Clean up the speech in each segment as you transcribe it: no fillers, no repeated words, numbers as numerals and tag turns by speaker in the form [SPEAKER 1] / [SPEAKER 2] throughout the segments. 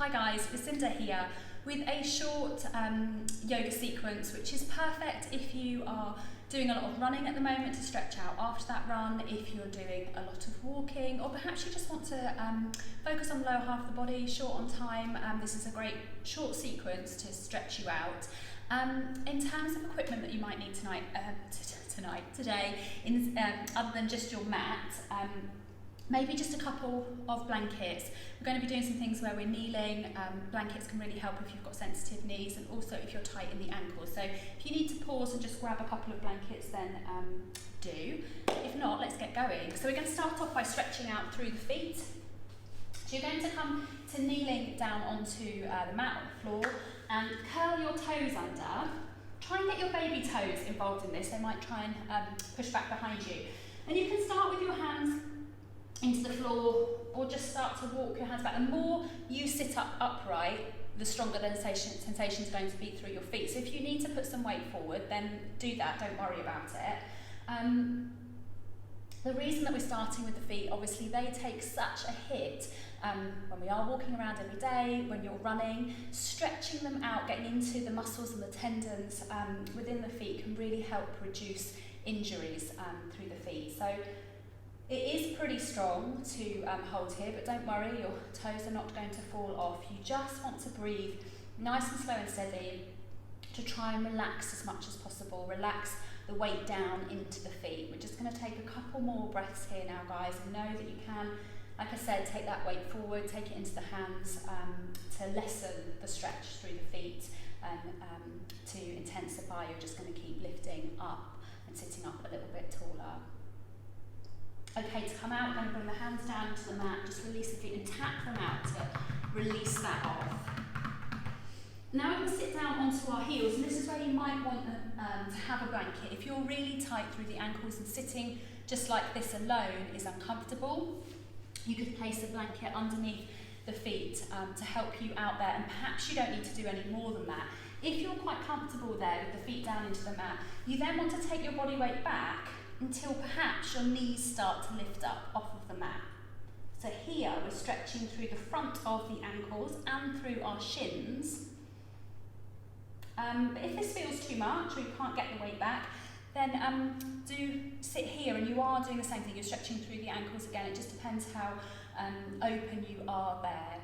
[SPEAKER 1] Hi guys, Lucinda here with a short yoga sequence which is perfect if you are doing a lot of running at the moment to stretch out after that run, if you're doing a lot of walking, or perhaps you just want to focus on the lower half of the body, short on time. This is a great short sequence to stretch you out. In terms of equipment that you might need today, other than just your mat, maybe just a couple of blankets. We're going to be doing some things where we're kneeling. Blankets can really help if you've got sensitive knees and also if you're tight in the ankles. So if you need to pause and just grab a couple of blankets, then do. If not, let's get going. So we're going to start off by stretching out through the feet. So you're going to come to kneeling down onto the mat on the floor and curl your toes under. Try and get your baby toes involved in this. They might try and push back behind you. And you can start with your hands into the floor, or just start to walk your hands back. The more you sit up upright, the stronger the sensation is going to be through your feet. So if you need to put some weight forward, then do that, don't worry about it. The reason that we're starting with the feet, obviously they take such a hit when we are walking around every day, when you're running. Stretching them out, getting into the muscles and the tendons within the feet can really help reduce injuries through the feet. So it is pretty strong to hold here, but don't worry, your toes are not going to fall off. You just want to breathe nice and slow and steady to try and relax as much as possible. Relax the weight down into the feet. We're just going to take a couple more breaths here now, guys, and know that you can, like I said, take that weight forward, take it into the hands to lessen the stretch through the feet and to intensify. You're just going to keep lifting up and sitting up a little bit taller. Okay, to come out, we're going to bring the hands down to the mat, just release the feet and tap them out to release that off. Now we're going to sit down onto our heels, and this is where you might want to have a blanket. If you're really tight through the ankles and sitting just like this alone is uncomfortable, you could place a blanket underneath the feet to help you out there, and perhaps you don't need to do any more than that. If you're quite comfortable there with the feet down into the mat, you then want to take your body weight back until perhaps your knees start to lift up off of the mat. So here we're stretching through the front of the ankles and through our shins. But if this feels too much or you can't get the weight back, then do sit here, and you are doing the same thing. You're stretching through the ankles again. It just depends how open you are there.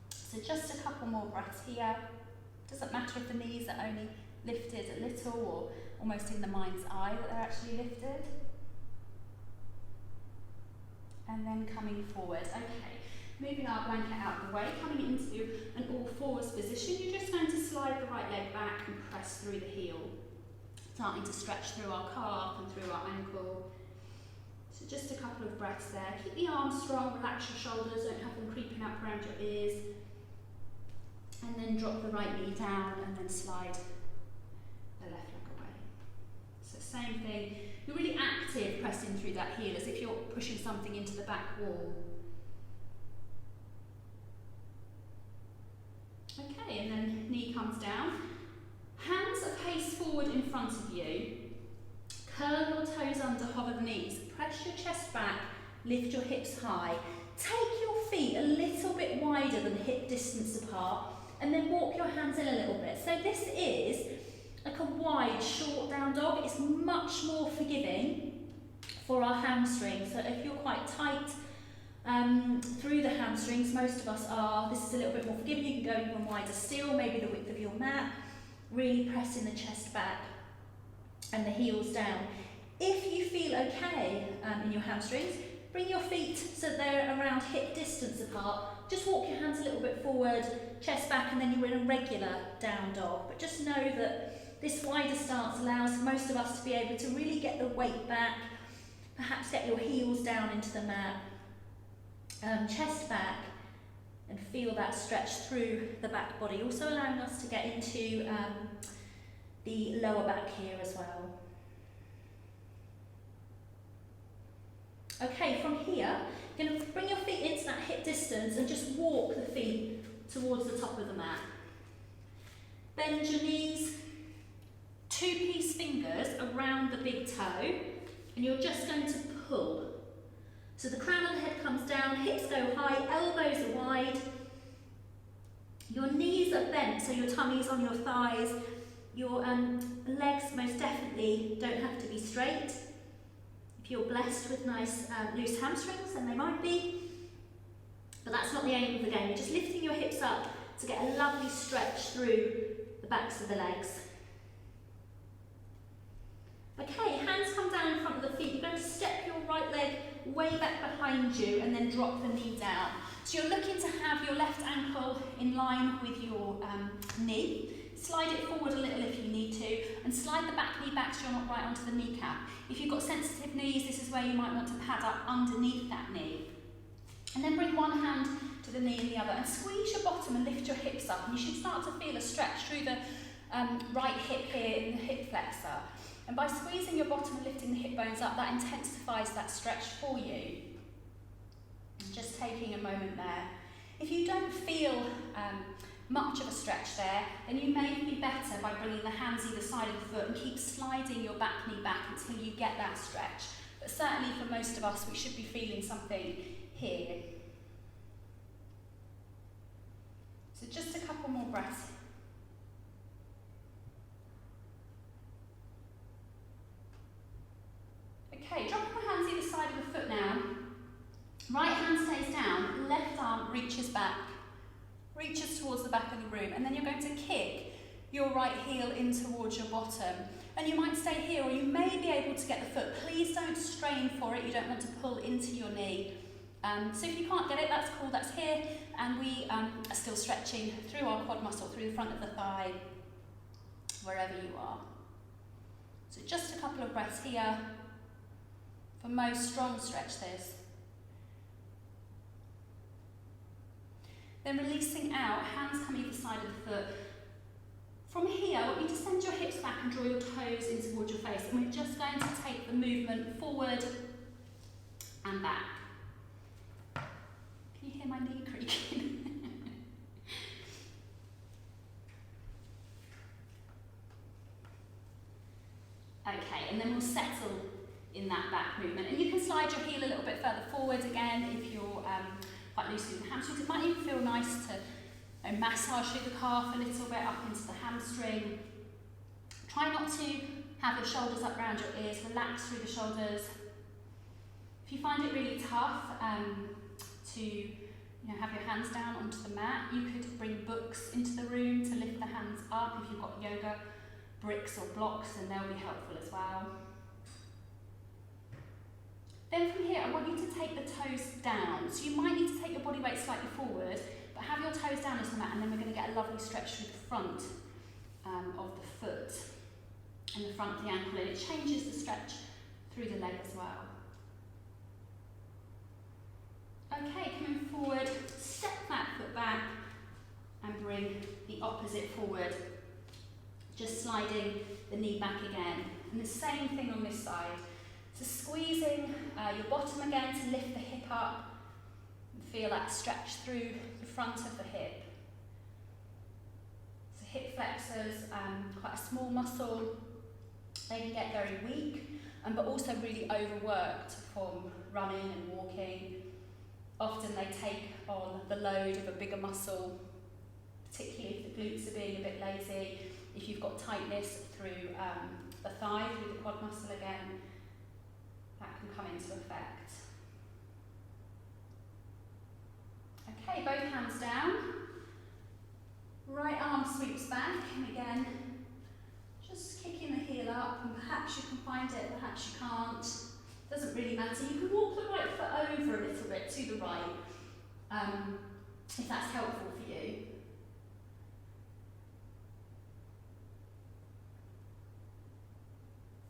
[SPEAKER 1] So just a couple more breaths here. Doesn't matter if the knees are only lifted a little or almost in the mind's eye that they're actually lifted. And then coming forward. Okay, moving our blanket out of the way, coming into an all-fours position. You're just going to slide the right leg back and press through the heel, starting to stretch through our calf and through our ankle. So just a couple of breaths there. Keep the arms strong, relax your shoulders, don't have them creeping up around your ears. And then drop the right knee down and then slide the left leg away. So same thing, you're really active pressing through that heel as if you're pushing something into the back wall. Okay, and then knee comes down. Hands are paced forward in front of you. Curl your toes under, hover the knees. Press your chest back, lift your hips high. Take your feet a little bit wider than hip distance apart, and then walk your hands in a little bit. So this is like a wide, short down dog. It's much more forgiving for our hamstrings. So if you're quite tight through the hamstrings, most of us are, this is a little bit more forgiving. You can go even wider still, maybe the width of your mat. Really pressing the chest back and the heels down. If you feel okay in your hamstrings, bring your feet so they're around hip distance apart. Just walk your hands a little bit forward, chest back, and then you're in a regular down dog. But just know that this wider stance allows most of us to be able to really get the weight back, perhaps get your heels down into the mat, chest back, and feel that stretch through the back body. Also allowing us to get into the lower back here as well. Okay, from here, you're going to bring your feet into that hip distance and just walk the feet towards the top of the mat. Bend your knees, two-piece fingers around the big toe, and you're just going to pull. So the crown of the head comes down, hips go high, elbows are wide,
[SPEAKER 2] Your knees are bent, so your tummy's on your thighs. Your legs most definitely don't have to be straight. If you're blessed with nice loose hamstrings, then they might be. But that's not the aim of the game. You're just lifting your hips up to get a lovely stretch through the backs of the legs. Okay, hands come down in front of the feet. You're going to step your right leg way back behind you and then drop the knee down. So you're looking to have your left ankle in line with your knee. Slide it forward a little if you need to, and slide the back knee back so you're not right onto the kneecap. If you've got sensitive knees, this is where you might want to pad up underneath that knee. And then bring one hand to the knee and the other, and squeeze your bottom and lift your hips up. And you should start to feel a stretch through the right hip here in the hip flexor. And by squeezing your bottom and lifting the hip bones up, that intensifies that stretch for you. Just taking a moment there. If you don't feel much of a stretch there, then you may be better by bringing the hands either side of the foot and keep sliding your back knee back until you get that stretch. But certainly for most of us, we should be feeling something here. So just a couple more breaths. Okay, dropping the hands either side of the foot now. Right hand stays down, left arm reaches back, reaches towards the back of the room, and then you're going to kick your right heel in towards your bottom. And you might stay here, or you may be able to get the foot. Please don't strain for it, you don't want to pull into your knee. So if you can't get it, that's cool, that's here, and we are still stretching through our quad muscle, through the front of the thigh, wherever you are. So just a couple of breaths here. For most, strong stretch this. Then releasing out, hands come either side of the foot. From here, I want you to send your hips back and draw your toes in towards your face, and we're just going to take the movement forward and back. Can you hear my knee creaking? Okay, and then we'll settle in that back movement. And you can slide your heel a little bit further forward again if you're quite loose with the hamstrings. It might even feel nice to massage through the calf a little bit up into the hamstring. Try not to have your shoulders up around your ears, relax through the shoulders. If you find it really tough to have your hands down onto the mat, you could bring books into the room to lift the hands up. If you've got yoga bricks or blocks, then they'll be helpful as well. Then from here, I want you to take the toes down. So you might need to take your body weight slightly forward, but have your toes down into the mat, and then we're going to get a lovely stretch through the front of the foot and the front of the ankle, and it changes the stretch through the leg as well. Okay, coming forward, step that foot back and bring the opposite forward. Just sliding the knee back again. And the same thing on this side. So squeezing your bottom again to lift the hip up and feel that stretch through the front of the hip. So hip flexors, quite a small muscle. They can get very weak, but also really overworked from running and walking. Often they take on the load of a bigger muscle, particularly if the glutes are being a bit lazy. If you've got tightness through the thigh, through the quad muscle again, that can come into effect. Okay, both hands down. Right arm sweeps back, and again, just kicking the heel up, and perhaps you can find it, perhaps you can't. Doesn't really matter. You can walk the right foot over a little bit to the right, if that's helpful for you.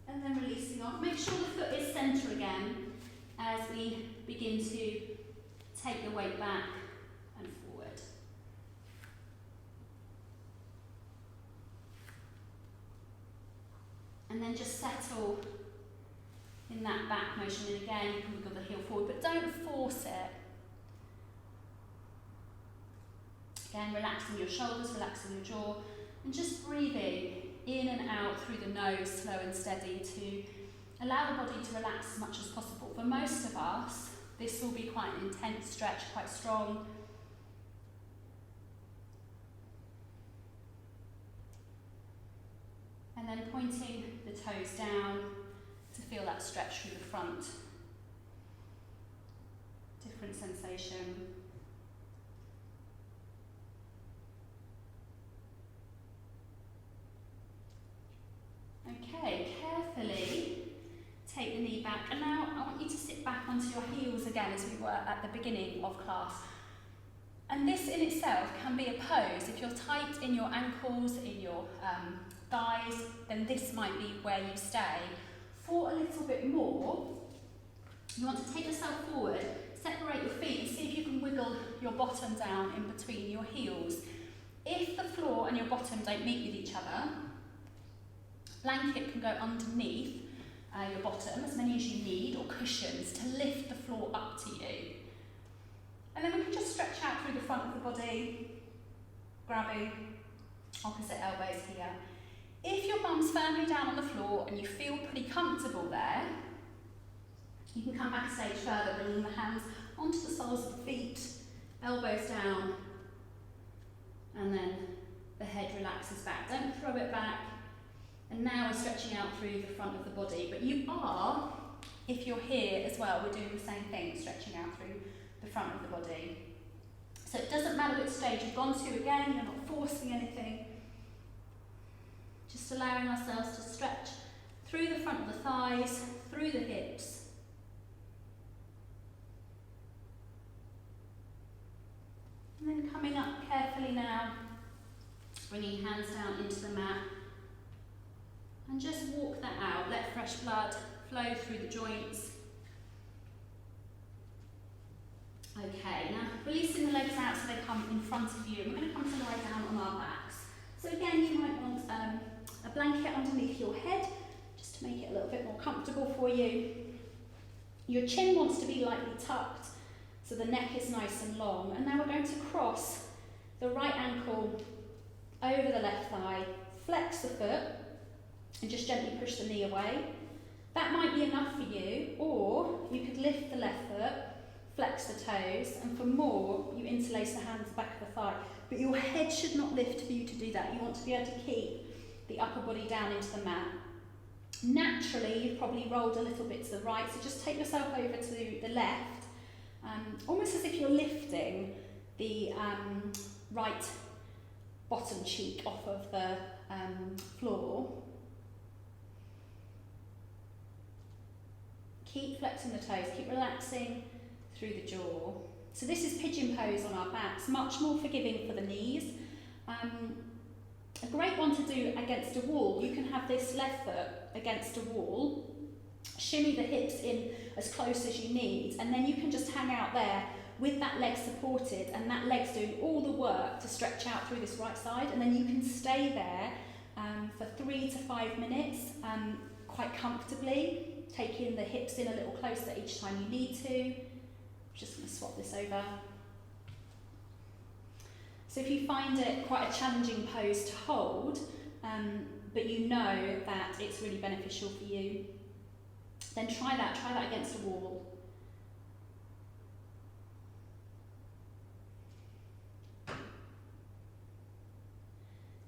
[SPEAKER 2] And then releasing off. Make sure the foot is centre again as we begin to take the weight back and forward. And then just settle in that back motion. And again, you can wiggle the heel forward, but don't force it. Again, relaxing your shoulders, relaxing your jaw, and just breathing in and out through the nose, slow and steady, to allow the body to relax as much as possible. For most of us, this will be quite an intense stretch, quite strong. pointing the toes down to feel that stretch through the front. Different sensation. Okay, carefully take the knee back, and now I want you to sit back onto your heels again as we were at the beginning of class. And this in itself can be a pose. If you're tight in your ankles, in your thighs, then this might be where you stay. For a little bit more, you want to take yourself forward, separate your feet and see if you can wiggle your bottom down in between your heels. If the floor and your bottom don't meet with each other, blanket can go underneath your bottom, as many as you need, or cushions to lift the floor up to you. And then we can just stretch out through the front of the body, grabbing opposite elbows here. If your bum's firmly down on the floor and you feel pretty comfortable there, you can come back a stage further, bringing the hands onto the soles of the feet, elbows down, and then the head relaxes back. Don't throw it back. And now we're stretching out through the front of the body. But you are, if you're here as well, we're doing the same thing, stretching out through the front of the body. So it doesn't matter which stage you've gone to, again, you're not forcing anything. Just allowing ourselves to stretch through the front of the thighs, through the hips. And then coming up carefully now, bringing hands down into the mat. And just walk that out, let fresh blood flow through the joints. Okay, now releasing the legs out so they come in front of you. We're going to come to lie down on our backs. So again, you might want a blanket underneath your head, just to make it a little bit more comfortable for you. Your chin wants to be lightly tucked, so the neck is nice and long. And now we're going to cross the right ankle over the left thigh, flex the foot, and just gently push the knee away. That might be enough for you, or you could lift the left foot, flex the toes, and for more, you interlace the hands back of the thigh. But your head should not lift for you to do that. You want to be able to keep the upper body down into the mat. Naturally, you've probably rolled a little bit to the right, so just take yourself over to the left, almost as if you're lifting the right bottom cheek off of the floor. Keep flexing the toes, keep relaxing through the jaw. So this is pigeon pose on our backs, much more forgiving for the knees. A great one to do against a wall. You can have this left foot against a wall, shimmy the hips in as close as you need, and then you can just hang out there with that leg supported, and that leg's doing all the work to stretch out through this right side, and then you can stay there for 3 to 5 minutes quite comfortably, taking the hips in a little closer each time you need to. Just going to swap this over. So if you find it quite a challenging pose to hold, but you know that it's really beneficial for you, then try that against a wall.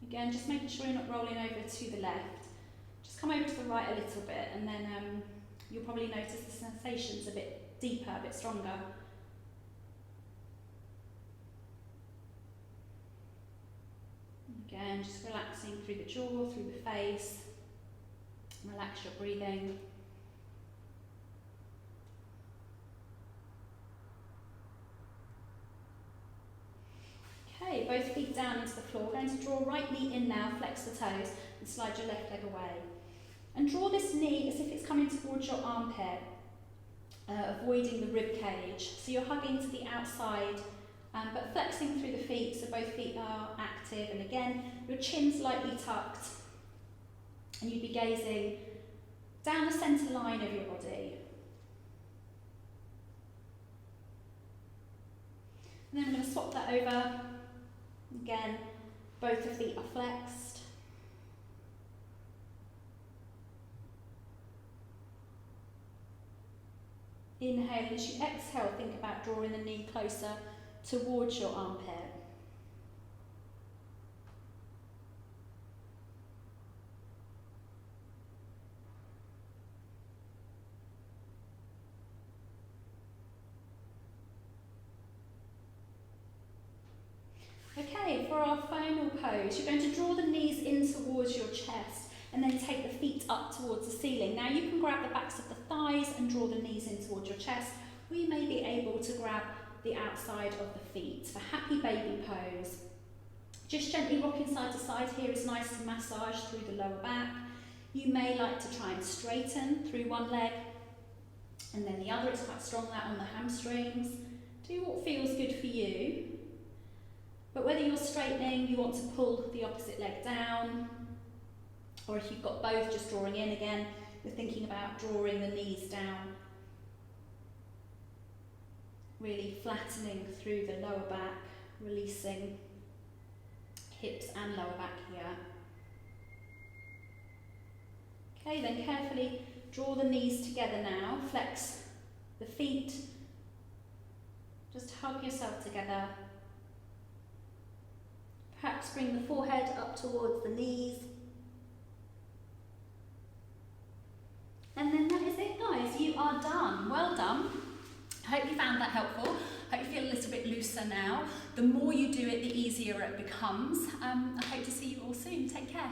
[SPEAKER 2] Again, just making sure you're not rolling over to the left. Just come over to the right a little bit, and then you'll probably notice the sensation's a bit deeper, a bit stronger. Again, just relaxing through the jaw, through the face. Relax your breathing. Okay, both feet down into the floor. We're going to draw right knee in now, flex the toes, and slide your left leg away. And draw this knee as if it's coming towards your armpit, avoiding the rib cage. So you're hugging to the outside, but flexing through the feet, so both feet are active. And again, your chin's lightly tucked, and you'd be gazing down the centre line of your body. And then we're going to swap that over. Again, both the feet are flexed. Inhale, and as you exhale, think about drawing the knee closer towards your armpit. our final pose, you're going to draw the knees in towards your chest and then take the feet up towards the ceiling. Now you can grab the backs of the thighs and draw the knees in towards your chest, or you may be able to grab the outside of the feet for happy baby pose. Just gently rocking side to side here is nice to massage through the lower back. You may like to try and straighten through one leg and then the other. It's quite strong that on the hamstrings. Do what feels good for you. But whether you're straightening, you want to pull the opposite leg down, or if you've got both, just drawing in again, you're thinking about drawing the knees down, really flattening through the lower back, releasing hips and lower back here. Okay, then carefully draw the knees together now, flex the feet, just hug yourself together. Perhaps bring the forehead up towards the knees. And then that is it, guys. You are done. Well done. I hope you found that helpful. I hope you feel a little bit looser now. The more you do it, the easier it becomes. I hope to see you all soon. Take care.